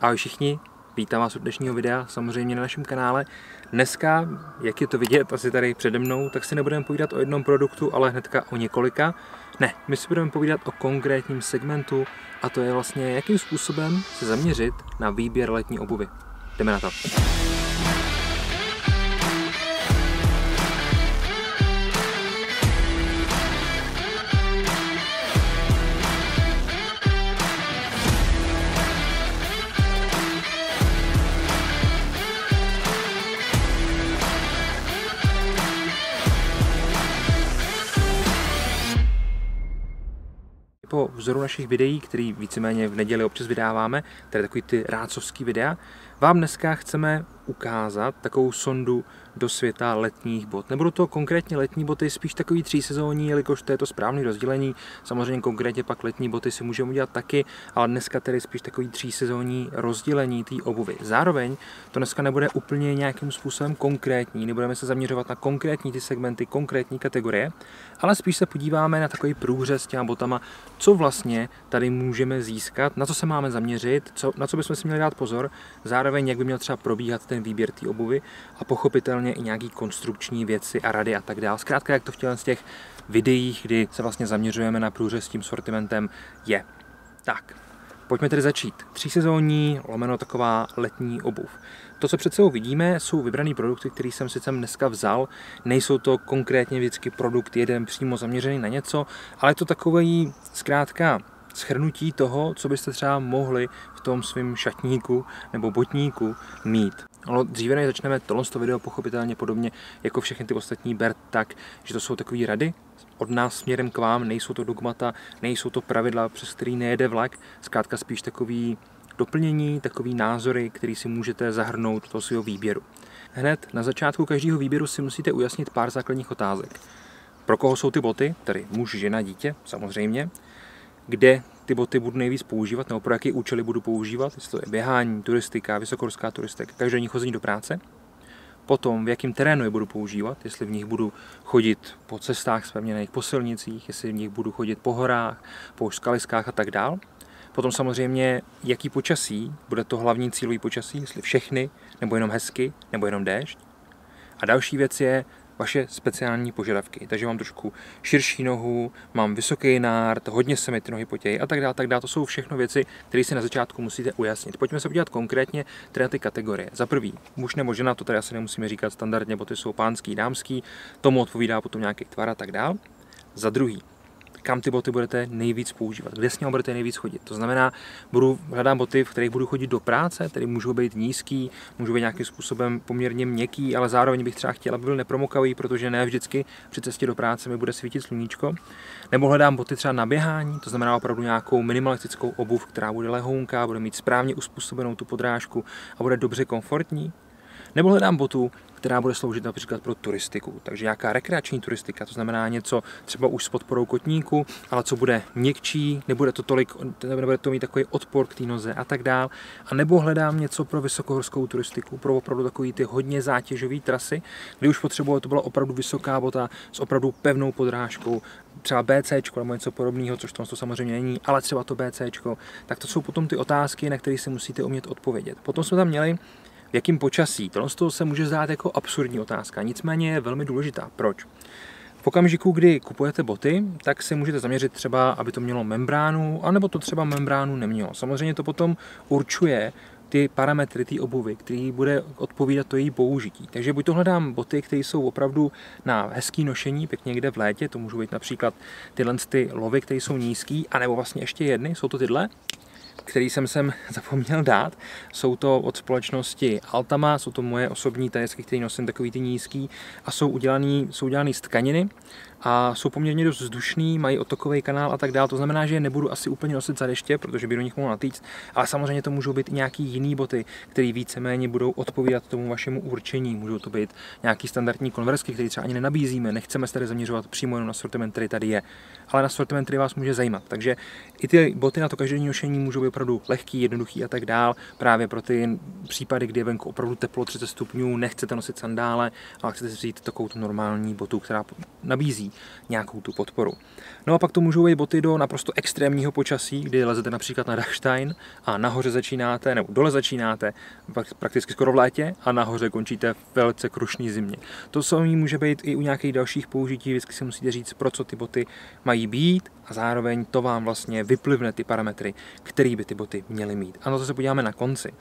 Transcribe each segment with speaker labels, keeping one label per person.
Speaker 1: Ahoj všichni, vítám vás u dnešního videa, samozřejmě na našem kanále. Dneska, jak je to vidět asi tady přede mnou, tak si nebudeme povídat o jednom produktu, ale hnedka o několika. Ne, my si budeme povídat o konkrétním segmentu a to je vlastně, jakým způsobem se zaměřit na výběr letní obuvi. Jdeme na to. Po vzoru našich videí, který víceméně v neděli občas vydáváme, tedy takový ty rácovský videa, vám dneska chceme ukázat takovou sondu do světa letních bot. Nebudou to konkrétně letní boty, spíš takový třísezónní, jelikož to je to správné rozdělení. Samozřejmě konkrétně pak letní boty si můžeme udělat taky, ale dneska tedy spíš takový třísezónní rozdělení té obuvy. Zároveň to dneska nebude úplně nějakým způsobem konkrétní, nebudeme se zaměřovat na konkrétní ty segmenty, konkrétní kategorie, ale spíš se podíváme na takový průřez s těma botama, co vlastně tady můžeme získat, na co se máme zaměřit, na co bychom si měli dát pozor, zároveň jak by měl třeba probíhat ten výběr té obuvy a pochopitelně i nějaký konstrukční věci a rady a tak dále. Zkrátka, jak to v těch videích, kdy se vlastně zaměřujeme na průřez s tím sortimentem, je. Tak, pojďme tedy začít. Třísezónní, lomeno taková letní obuv. To, co před sebou vidíme, jsou vybrané produkty, které jsem si sem dneska vzal. Nejsou to konkrétně vždycky produkt jeden přímo zaměřený na něco, ale je to takový zkrátka shrnutí toho, co byste třeba mohli v tom svém šatníku nebo botníku mít. Ale dříve než začneme tohle video, pochopitelně podobně jako všechny ty ostatní, ber tak, že to jsou takové rady od nás směrem k vám, nejsou to dogmata, nejsou to pravidla, přes který nejede vlak, zkrátka spíš takový doplnění, takový názory, který si můžete zahrnout do toho svého výběru. Hned na začátku každého výběru si musíte ujasnit pár základních otázek. Pro koho jsou ty boty, tedy muž, žena, dítě, samozřejmě, kde ty boty budu nejvíc používat, nebo pro jaké účely budu používat, jestli to je běhání, turistika, vysokohorská turistika, každodenní chození do práce. Potom, v jakém terénu je budu používat, jestli v nich budu chodit po cestách zpevněných, po silnicích, jestli v nich budu chodit po horách, po skaliskách a tak dál. Potom samozřejmě, jaký počasí, bude to hlavní cílový počasí, jestli všechny, nebo jenom hezky, nebo jenom déšť. A další věc je vaše speciální požadavky. Takže mám trošku širší nohu, mám vysoký nárt, hodně se mi ty nohy potějí a tak dále, tak dále. To jsou všechno věci, které si na začátku musíte ujasnit. Pojďme se podívat konkrétně teda ty kategorie. Za prvý, muž nebo žena, to tady asi nemusíme říkat standardně, boty jsou pánský, dámský, tomu odpovídá potom nějaký tvar a tak dále. Za druhý, kam ty boty budete nejvíc používat, kde s nimi budete nejvíc chodit. To znamená, hledám boty, v kterých budu chodit do práce, tedy můžou být nízký, můžou být nějakým způsobem poměrně měkký, ale zároveň bych třeba chtěl, aby byl nepromokavý, protože ne vždycky při cestě do práce mi bude svítit sluníčko. Nebo hledám boty třeba na běhání, to znamená opravdu nějakou minimalistickou obuv, která bude lehounká, bude mít správně uspůsobenou tu podrážku a bude dobře komfortní. Nebo hledám botu, která bude sloužit například pro turistiku. Takže nějaká rekreační turistika, to znamená něco třeba už s podporou kotníku, ale co bude měkčí, nebude to mít takový odpor k té noze a tak dál. A nebo hledám něco pro vysokohorskou turistiku, pro opravdu takový ty hodně zátěžové trasy, kdy už potřebuje to byla opravdu vysoká bota s opravdu pevnou podrážkou, třeba BCčko nebo něco podobného, což to samozřejmě není, ale třeba to BCčko. Tak to jsou potom ty otázky, na které si musíte umět odpovědět. Potom jsme tam měli v jakým počasí. Tohle se může zdát jako absurdní otázka, nicméně je velmi důležitá. Proč? V okamžiku, kdy kupujete boty, tak se můžete zaměřit třeba, aby to mělo membránu, anebo to třeba membránu nemělo. Samozřejmě to potom určuje ty parametry té obuvy, který bude odpovídat to její použití. Takže buď to hledám boty, které jsou opravdu na hezký nošení, pěkně někde v létě, to můžou být například tyhle ty lovy, které jsou nízký, anebo vlastně ještě jedny, jsou to tyhle, který jsem sem zapomněl dát. Jsou to od společnosti Altama, jsou to moje osobní tajesky, které nosím takový ty nízký a jsou udělaný z tkaniny a jsou poměrně dost vzdušný, mají otokový kanál a tak dále. To znamená, že je nebudu asi úplně nosit za deště, protože by do nich mohl natýct, ale samozřejmě to můžou být i nějaký jiný boty, které víceméně budou odpovídat tomu vašemu určení. Můžou to být nějaký standardní konverzky, které třeba ani nenabízíme, nechceme se tady zaměřovat přímo jenom na sortiment, který tady je, ale na sortiment, který vás může zajímat. Takže i ty boty na to každodenní nošení můžou být opravdu lehký, jednoduchý a tak dál, právě pro ty případy, kdy je venku opravdu teplo 30 stupňů, nechcete nosit sandále, ale chcete si vzít takovou tu normální botu, která nabízí nějakou tu podporu. No a pak to můžou být boty do naprosto extrémního počasí, kdy lezete například na Dachstein a nahoře začínáte, nebo dole začínáte prakticky skoro v létě a nahoře končíte v velice krušný zimě. To samé může být i u nějakých dalších použití, vždycky si musíte říct, pro co ty boty mají být a zároveň to vám vlastně vyplivne ty parametry, které by ty boty měly mít. A na to se podíváme na konci.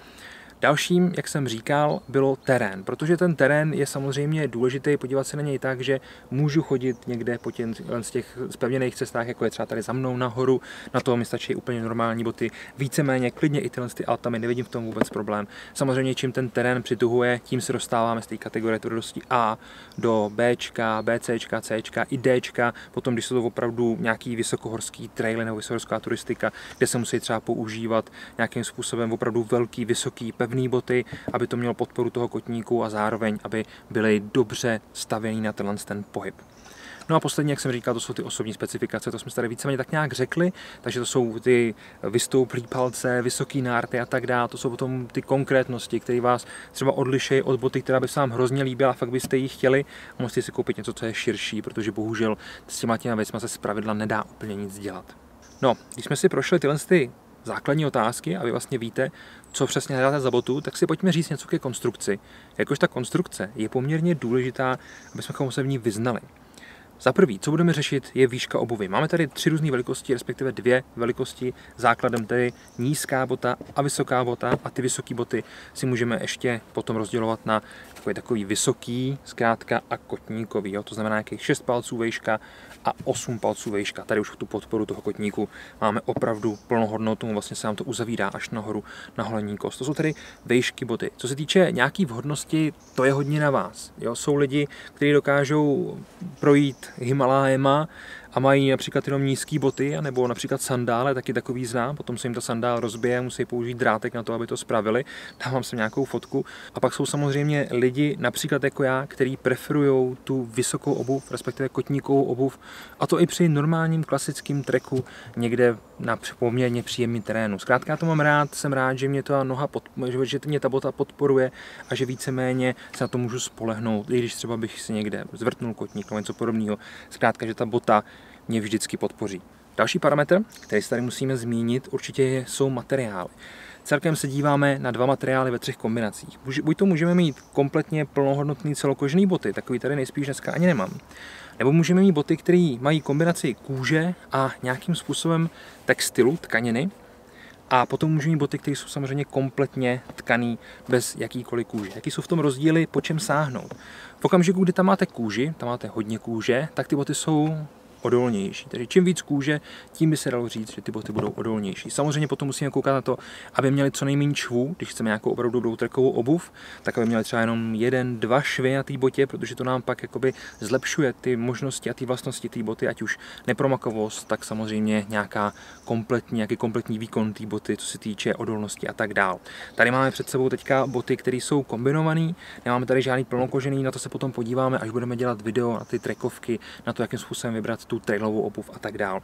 Speaker 1: Dalším, jak jsem říkal, bylo terén, protože ten terén je samozřejmě důležitý podívat se na něj tak, že můžu chodit někde po těch zpevněných cestách, jako je třeba tady za mnou nahoru, na to mi stačí úplně normální boty, víceméně klidně i tyhle altamy, nevidím v tom vůbec problém. Samozřejmě čím ten terén přituhuje, tím se dostáváme z té kategorie tvrdosti A do Bčka, BCčka, Cčka i Dčka, potom když jsou to opravdu nějaký vysokohorský traily nebo vysokohorská turistika, kde se musí třeba používat nějakým způsobem opravdu velký, vysoký, pevný boty, aby to mělo podporu toho kotníku a zároveň, aby byly dobře stavěný na ten pohyb. No a poslední, jak jsem říkal, to jsou ty osobní specifikace, to jsme tady víceméně tak nějak řekli, takže to jsou ty vystouplý palce, vysoký nárty a tak dále, to jsou potom ty konkrétnosti, které vás třeba odlišejí od boty, která by se vám hrozně líbila a fakt byste ji chtěli a musíte si koupit něco, co je širší, protože bohužel s těma věcma se zpravidla nedá úplně nic dělat. No, když jsme si prošli tyhle základní otázky a vy vlastně víte, co přesně hledáte za botu, tak si pojďme říct něco ke konstrukci. Jakož ta konstrukce je poměrně důležitá, abychom se v ní vyznali. Za prvý, co budeme řešit, je výška obuvy. Máme tady 3 různé velikosti, respektive 2 velikosti. Základem tedy nízká bota a vysoká bota a ty vysoké boty si můžeme ještě potom rozdělovat na takový vysoký, zkrátka a kotníkový. Jo? To znamená nějakých 6 palců vejška a 8 palců vejška. Tady už tu podporu toho kotníku máme opravdu plnohodnotnou, vlastně se nám to uzavírá až nahoru na holenní kost. To jsou tedy vejšky boty. Co se týče nějaký vhodnosti, to je hodně na vás. Jo? Jsou lidi, kteří dokážou projít Himalájema a mají například jenom nízké boty, nebo například sandále, taky takový znám, potom se jim ta sandál rozbije, musí použít drátek na to, aby to spravili, dávám sem nějakou fotku. A pak jsou samozřejmě lidi, například jako já, kteří preferují tu vysokou obuv, respektive kotníkovou obuv, a to i při normálním klasickém treku někde na poměrně příjemný terénu. Zkrátka to mám rád, jsem rád, že mě ta noha že mě ta bota podporuje a že víceméně se na to můžu spolehnout, i když třeba bych si někde zvrtnul kotník nebo něco podobného. Zkrátka, že ta bota mě vždycky podpoří. Další parametr, který si tady musíme zmínit, určitě jsou materiály. Celkem se díváme na 2 materiály ve 3 kombinacích. Buď to můžeme mít kompletně plnohodnotný celokožený boty, takový tady nejspíš dneska ani nemám. Nebo můžeme mít boty, které mají kombinaci kůže a nějakým způsobem textilu, tkaniny. A potom můžeme mít boty, které jsou samozřejmě kompletně tkaný bez jakýkoliv kůže. Jaký jsou v tom rozdíly, po čem sáhnout? V okamžiku, kdy tam máte kůži, tam máte hodně kůže, tak ty boty jsou odolnější. Takže čím víc kůže, tím by se dalo říct, že ty boty budou odolnější. Samozřejmě potom musíme koukat na to, aby měli co nejméně švů, když chceme nějakou opravdu dobrou trekovou obuv, tak aby měli třeba jenom 1, 2 švy na té botě, protože to nám pak jakoby zlepšuje ty možnosti a ty vlastnosti té boty, ať už nepromakavost, tak samozřejmě nějaký kompletní výkon té boty, co se týče odolnosti a tak dál. Tady máme před sebou teďka boty, které jsou kombinované, nemáme tady žádný plnokožený, na to se potom podíváme, až budeme dělat video na ty trekovky, na to, jakým způsobem vybrat tu trailovou obuv a tak dál.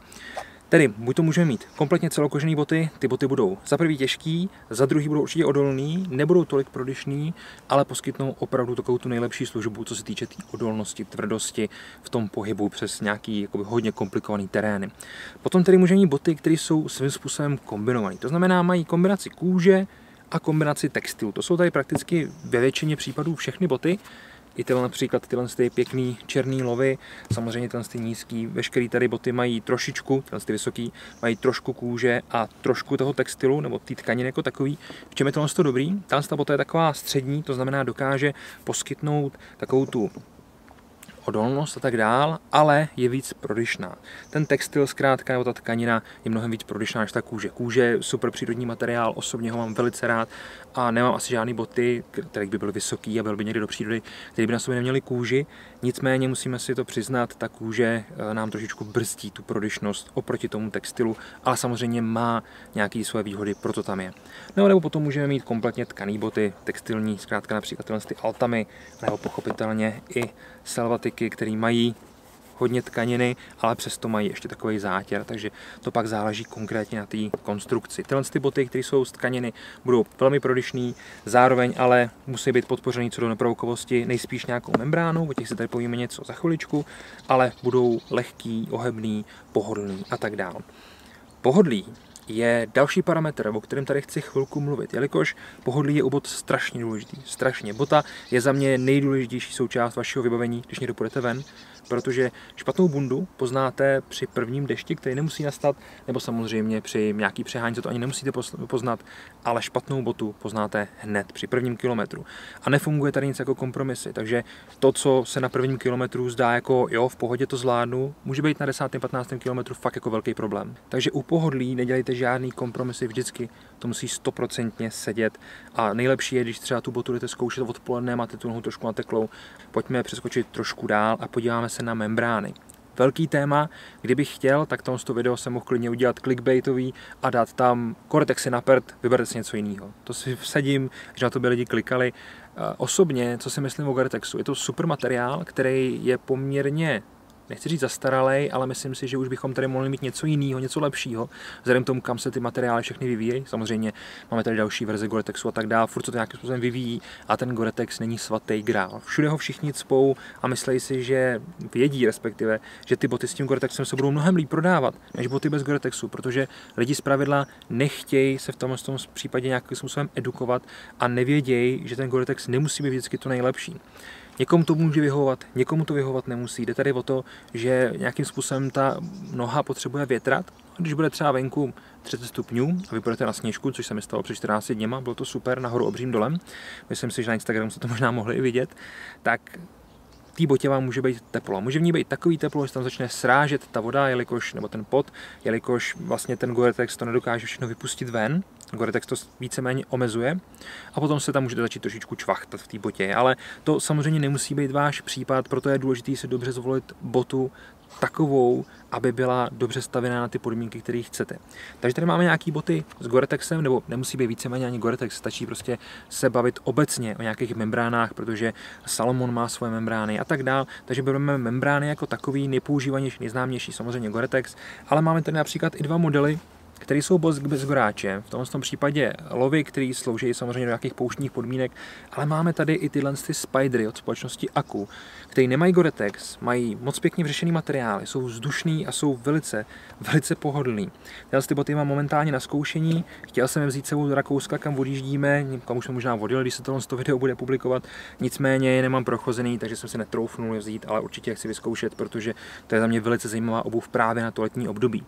Speaker 1: Tedy buď to můžeme mít kompletně celokožené boty, ty boty budou za prvý těžký, za druhý budou určitě odolný, nebudou tolik prodyšný, ale poskytnou opravdu takovou tu nejlepší službu, co se týče té odolnosti, tvrdosti v tom pohybu přes nějaký jakoby hodně komplikovaný terény. Potom tedy můžeme mít boty, které jsou svým způsobem kombinované. To znamená, mají kombinaci kůže a kombinaci textilu. To jsou tady prakticky ve většině případů všechny boty. I například tyhle pěkný černý lovy, samozřejmě tyhle nízký, veškeré tady boty mají trošičku, tyhle vysoký, mají trošku kůže a trošku toho textilu, nebo té tkaniny jako takový. V čem je tohle dobrý? Ta bota je taková střední, to znamená dokáže poskytnout takovou tu odolnost a tak dál, ale je víc prodyšná. Ten textil zkrátka nebo ta tkanina je mnohem víc prodyšná než ta kůže. Kůže je super přírodní materiál, osobně ho mám velice rád a nemám asi žádný boty, které by byly vysoký a byl by někdy do přírody, které by na sobě neměly kůži. Nicméně musíme si to přiznat, ta kůže nám trošičku brzdí tu prodyšnost oproti tomu textilu, ale samozřejmě má nějaké své výhody, proto tam je. Nebo potom můžeme mít kompletně tkaný boty, textilní, zkrátka například ty altamy, nebo pochopitelně i salvatiky, které mají hodně tkaniny, ale přesto mají ještě takový zátěr, takže to pak záleží konkrétně na té konstrukci. Tyhle ty boty, které jsou z tkaniny, budou velmi prodyšný, zároveň ale musí být podpořený co do neproukovosti nejspíš nějakou membránou, o těch si tady povíme něco za chviličku, ale budou lehký, ohebný, pohodlný a tak dále. Pohodlí je další parametr, o kterém tady chci chvilku mluvit, jelikož pohodlí je u bot strašně důležitý. Strašně. Bota je za mě nejdůležitější součást vašeho vybavení, když někdo půjdete ven, protože špatnou bundu poznáte při prvním dešti, který nemusí nastat, nebo samozřejmě při nějaký přehánce to ani nemusíte poznat, ale špatnou botu poznáte hned při prvním kilometru. A nefunguje tady nic jako kompromisy, takže to, co se na prvním kilometru zdá jako jo, v pohodě to zvládnu, může být na 10. 15. kilometru fakt jako velký problém. Takže u pohodlí nedělejte žádný kompromisy, vždycky to musí 100% sedět a nejlepší je, když třeba tu botu jdete zkoušet odpoledne, máte tu nohu trošku nateklou, pojďme přeskočit trošku dál a podíváme se na membrány. Velký téma, kdybych chtěl, tak to video jsem mohl klidně udělat clickbaitový a dát tam Gore-Texy na prd, vyberte si něco jiného. To si vsadím, že na to by lidi klikali. Osobně, co si myslím o Gore-Texu, je to super materiál, který je poměrně, nechci říct zastaralej, ale myslím si, že už bychom tady mohli mít něco jiného, něco lepšího, vzhledem k tomu, kam se ty materiály všechny vyvíjejí. Samozřejmě máme tady další verze Gore-Texu a tak dále, furt se to nějakým způsobem vyvíjí a ten Gore-Tex není svatý grál. Všude ho všichni cpou a myslí si, že vědí respektive, že ty boty s tím Gore-Texem se budou mnohem líp prodávat než boty bez Gore-Texu, protože lidi zpravidla nechtějí se v tom případě nějakým způsobem edukovat a nevědějí, že ten Gore-Tex nemusí být vždycky to nejlepší. Někomu to může vyhovovat, někomu to vyhovovat nemusí. Jde tady o to, že nějakým způsobem ta noha potřebuje větrat. Když bude třeba venku 30 stupňů a vy budete na sněžku, což se mi stalo před 14 dněma, bylo to super, nahoru obřím dolem, myslím si, že na Instagramu se to možná mohli i vidět, tak té botě vám může být teplo. Může v ní být takový teplo, že tam začne srážet ta voda, jelikož, nebo ten pot, jelikož vlastně ten Gore-Tex to nedokáže všechno vypustit ven. Gore-Tex to víceméně omezuje a potom se tam můžete začít trošičku čvachtat v té botě. Ale to samozřejmě nemusí být váš případ, proto je důležité si dobře zvolit botu takovou, aby byla dobře stavěná na ty podmínky, které chcete. Takže tady máme nějaké boty s Gore-Texem, nebo nemusí být víceméně ani Gore-Tex, stačí prostě se bavit obecně o nějakých membránách, protože Salomon má svoje membrány a tak dál. Takže bereme membrány jako takový, nejpoužívanější, nejznámější samozřejmě Gore-Tex, ale máme tady například i dva modely, které jsou bez goráče. V tomto případě lovy, které slouží samozřejmě do nějakých pouštních podmínek, ale máme tady i tyhle Spidery od společnosti Aku, které nemají Gore-Tex, mají moc pěkně vyřešený materiály, jsou vzdušný a jsou velice pohodlný. Tyhle boty mám momentálně na zkoušení, chtěl jsem je vzít sebou do Rakouska, kam odjíždíme, kam už jsem možná odjel, když se tohle video bude publikovat, nicméně je nemám prochozený, takže jsem si netroufnul je vzít, ale určitě chci vyzkoušet, protože to je za mě velice zajímavá obuv právě na to letní období.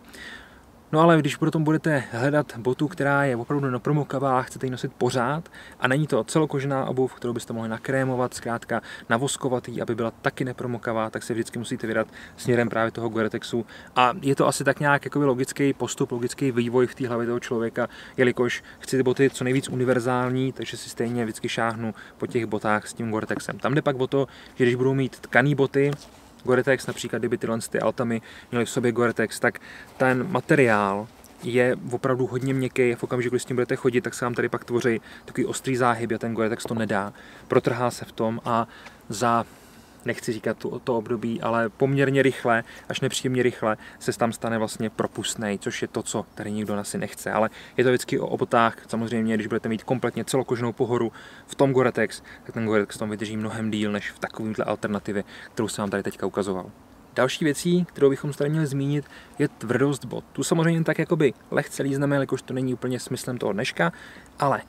Speaker 1: No ale když potom budete hledat botu, která je opravdu nepromokavá, chcete ji nosit pořád a není to celokožená obuv, kterou byste mohli nakrémovat, zkrátka navoskovat ji, aby byla taky nepromokavá, tak se vždycky musíte vydat směrem právě toho Gore-Texu. A je to asi tak nějak jako logický postup, logický vývoj v té hlavě toho člověka, jelikož chci ty boty co nejvíc univerzální, takže si stejně vždycky šáhnu po těch botách s tím Gore-Texem. Tam jde pak o to, že když budou mít tkaný boty, Gore-Tex, například kdyby tyhle Altamy měly v sobě Gore-Tex, tak ten materiál je opravdu hodně měkký. V okamžiku, když s tím budete chodit, tak se vám tady pak tvoří takový ostrý záhyb a ten Gore-Tex to nedá. Protrhá se v tom a za, nechci říkat to období, ale poměrně rychle, až nepříjemně rychle, se tam stane vlastně propustnej, což je to, co tady nikdo asi nechce. Ale je to vždycky o botách, samozřejmě, když budete mít kompletně celokožnou pohoru v tom Gore-Tex, tak ten Gore-Tex tam vydrží mnohem díl než v takovémhle alternativě, kterou jsem vám tady teďka ukazoval. Další věcí, kterou bychom tady měli zmínit, je tvrdost bot. Tu samozřejmě tak jakoby lehce lízneme, jakož to není úplně smyslem toho dneška, ale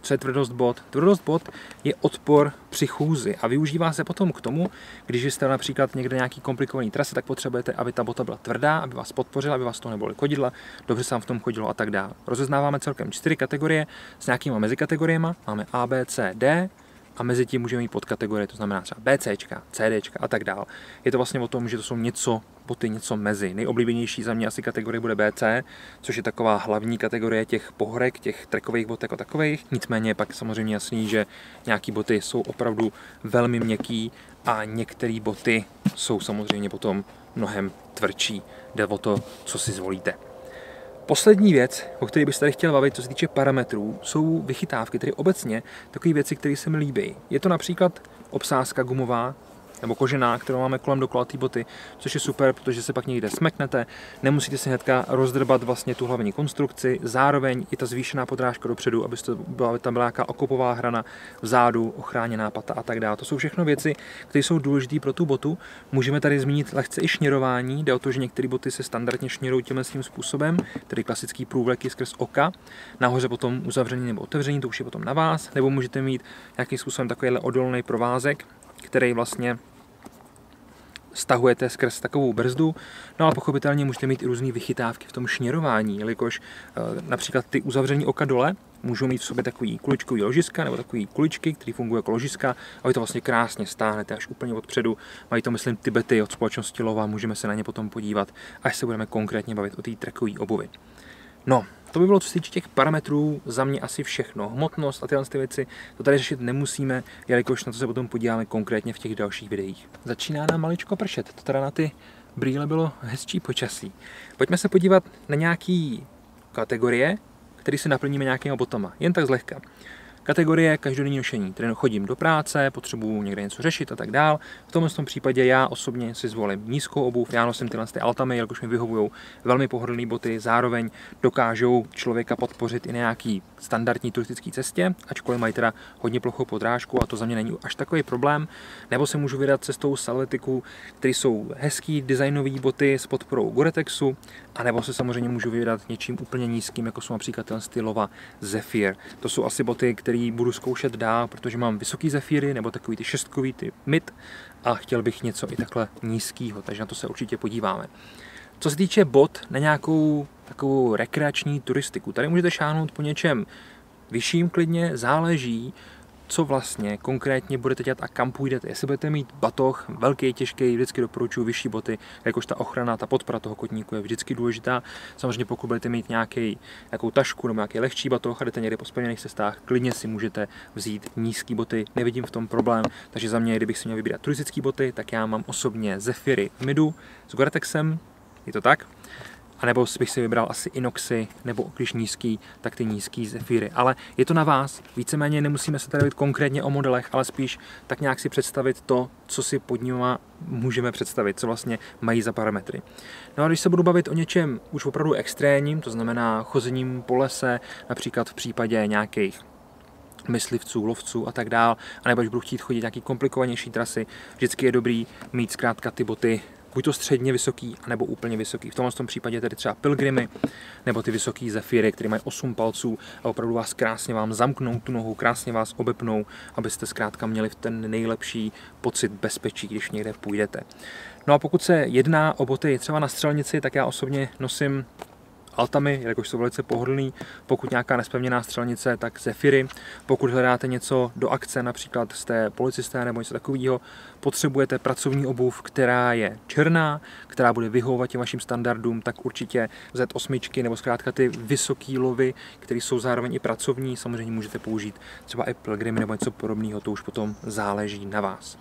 Speaker 1: co je tvrdost bot? Tvrdost bot je odpor při chůzi a využívá se potom k tomu, když jste například někde nějaký komplikovaný trasy, tak potřebujete, aby ta bota byla tvrdá, aby vás podpořila, aby vás to neboli chodidla, dobře se vám v tom chodilo a tak dále. Rozeznáváme celkem 4 kategorie s nějakýma mezikategoriemi. Máme A, B, C, D a mezi tím můžeme mít podkategorie, to znamená třeba BCčka, CDčka a tak dále. Je to vlastně o tom, že to jsou boty něco mezi. Nejoblíbenější za mě asi kategorie bude BC, což je taková hlavní kategorie těch pohorek, těch trekových bot jako takových. Nicméně je pak samozřejmě jasný, že nějaký boty jsou opravdu velmi měkký a některé boty jsou samozřejmě potom mnohem tvrdší. Jde o to, co si zvolíte. Poslední věc, o které bych se tady chtěl bavit, co se týče parametrů, jsou vychytávky, tedy obecně takové věci, které se mi líbí. Je to například obsázka gumová, nebo kožená, kterou máme kolem dokola té boty, což je super, protože se pak někde smeknete, nemusíte si hnedka rozdrbat vlastně tu hlavní konstrukci, zároveň i ta zvýšená podrážka dopředu, aby tam byla nějaká okopová hrana vzadu, ochráněná pata a tak dále. To jsou všechno věci, které jsou důležité pro tu botu. Můžeme tady zmínit lehce i šněrování, jde o to, že některé boty se standardně šněrují tímhle způsobem, tedy klasický průvleky skrz oka, nahoře potom uzavření nebo otevření, to už je potom na vás, nebo můžete mít nějakým způsobem takovýhle odolný provázek, který vlastně stahujete skrz takovou brzdu, no ale pochopitelně můžete mít i různé vychytávky v tom šněrování, jelikož například ty uzavření oka dole můžou mít v sobě takový kuličkový ložiska nebo takový kuličky, které fungují jako ložiska a vy to vlastně krásně stáhnete až úplně odpředu. Mají to, myslím, Tibety od společnosti Lova, můžeme se na ně potom podívat, až se budeme konkrétně bavit o té trekové obuvi. No, to by bylo, co se týče těch parametrů, za mě asi všechno. Hmotnost a tyhle věci, to tady řešit nemusíme, jelikož na to se potom podíváme konkrétně v těch dalších videích. Začíná nám maličko pršet, to teda na ty brýle bylo hezčí počasí. Pojďme se podívat na nějaké kategorie, které si naplníme nějakýma botama, jen tak zlehka. Kategorie každodenní nošení, tedy chodím do práce, potřebuju někde něco řešit a tak dál. V tomhle případě já osobně si zvolím nízkou obuv, já nosím tyhle Altamy, jelikož mi vyhovují velmi pohodlné boty, zároveň dokážou člověka podpořit i na nějaký standardní turistické cestě, ačkoliv mají teda hodně plochou podrážku a to za mě není až takový problém. Nebo se můžu vydat cestou Salveticů, které jsou hezký designové boty s podporou Gore-Texu, anebo se samozřejmě můžu vydat něčím úplně nízkým, jako jsou například Lova Zephyr. To jsou asi boty, které budu zkoušet dál, protože mám vysoký Zephyry nebo takový ty šestkový, ty mid a chtěl bych něco i takhle nízkýho, takže na to se určitě podíváme. Co se týče bot na nějakou takovou rekreační turistiku, tady můžete šáhnout po něčem vyšším klidně, záleží, co vlastně konkrétně budete dělat a kam půjdete. Jestli budete mít batoh velký, těžký, vždycky doporučuji vyšší boty, jakož ta ochrana, ta podpora toho kotníku je vždycky důležitá. Samozřejmě pokud budete mít nějakou tašku nebo nějaký lehčí batoh a jdete někde po zpevněných cestách, klidně si můžete vzít nízké boty, nevidím v tom problém. Takže za mě, kdybych si měl vybírat turistické boty, tak já mám osobně Zephyry midu s Gore-Texem, je to tak? A nebo bych si vybral asi inoxy, nebo když nízký, tak ty nízký Zephyry. Ale je to na vás, víceméně nemusíme se tady bavit konkrétně o modelech, ale spíš tak nějak si představit to, co si pod nimi můžeme představit, co vlastně mají za parametry. No a když se budu bavit o něčem už opravdu extrémním, to znamená chozením po lese, například v případě nějakých myslivců, lovců a tak dál, anebo když budu chtít chodit nějaký komplikovanější trasy, vždycky je dobrý mít zkrátka ty boty buď to středně vysoký, anebo úplně vysoký. V tomhle případě tedy třeba pilgrimy, nebo ty vysoký Zephyry, které mají 8 palců a opravdu vás krásně vám zamknou tu nohu, krásně vás obepnou, abyste zkrátka měli ten nejlepší pocit bezpečí, když někde půjdete. No a pokud se jedná o boty třeba na střelnici, tak já osobně nosím Altamy, jakož jsou velice pohodlný. Pokud nějaká nespevněná střelnice, tak Zephyry. Pokud hledáte něco do akce, například jste policisté nebo něco takového, potřebujete pracovní obuv, která je černá, která bude vyhovovat těm vašim standardům, tak určitě Z8 nebo zkrátka ty vysoký lovy, které jsou zároveň i pracovní. Samozřejmě můžete použít třeba i pilgrimy nebo něco podobného, to už potom záleží na vás.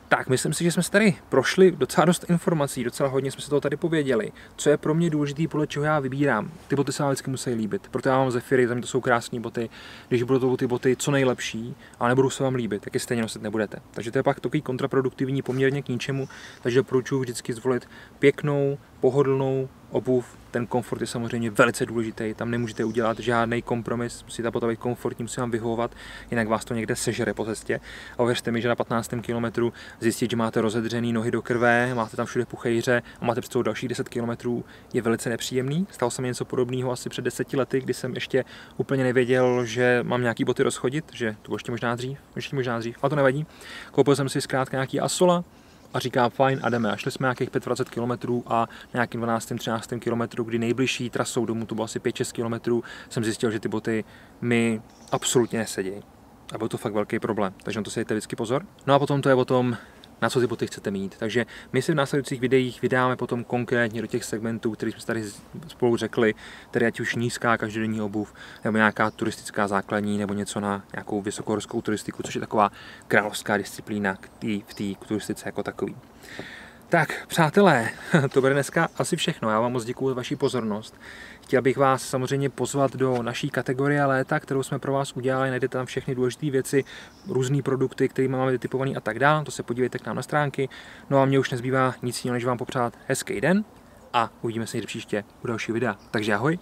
Speaker 1: Tak, myslím si, že jsme se tady prošli docela dost informací, docela hodně jsme se toho tady pověděli. Co je pro mě důležité, podle čeho já vybírám. Ty boty se vám vždycky musí líbit, proto já mám Zephyry, za mě to jsou krásné boty. Když budou ty boty co nejlepší, ale nebudou se vám líbit, tak je stejně nosit nebudete. Takže to je pak takový kontraproduktivní poměrně k ničemu, takže doporučuji vždycky zvolit pěknou, pohodlnou obuv. Ten komfort je samozřejmě velice důležitý, tam nemůžete udělat žádný kompromis, musí ta bota být komfortní, musí vám vyhovovat, jinak vás to někde sežere po cestě. A uvěřte mi, že na 15. kilometru zjistit, že máte rozedřený nohy do krve, máte tam všude puchejře a máte před sebou dalších 10 kilometrů, je velice nepříjemný. Stalo se mi něco podobného asi před 10 lety, kdy jsem ještě úplně nevěděl, že mám nějaký boty rozchodit, že to ještě možná dřív, ale to nevadí. Koupil jsem si zkrátka nějaký Asola a říká fajn a jdeme. A šli jsme nějakých 25 km a na nějakým 12-13 km, kdy nejbližší trasou domů, to bylo asi 5-6 km, jsem zjistil, že ty boty mi absolutně nesedí. A byl to fakt velký problém, takže na to si dejte vždycky pozor. No a potom to je o tom, na co ty boty chcete mít. Takže my si v následujících videích vydáme potom konkrétně do těch segmentů, které jsme tady spolu řekli, tedy ať už nízká každodenní obuv, nebo nějaká turistická základní, nebo něco na nějakou vysokohorskou turistiku, což je taková královská disciplína v té turistice jako takový. Tak, přátelé, to bude dneska asi všechno. Já vám moc děkuji za vaši pozornost. Chtěl bych vás samozřejmě pozvat do naší kategorie léta, kterou jsme pro vás udělali. Najdete tam všechny důležité věci, různé produkty, které máme vytipované a tak dále. To se podívejte k nám na stránky. No a mně už nezbývá nic jiného, než vám popřát hezký den a uvidíme se někdy příště u dalšího videa. Takže ahoj.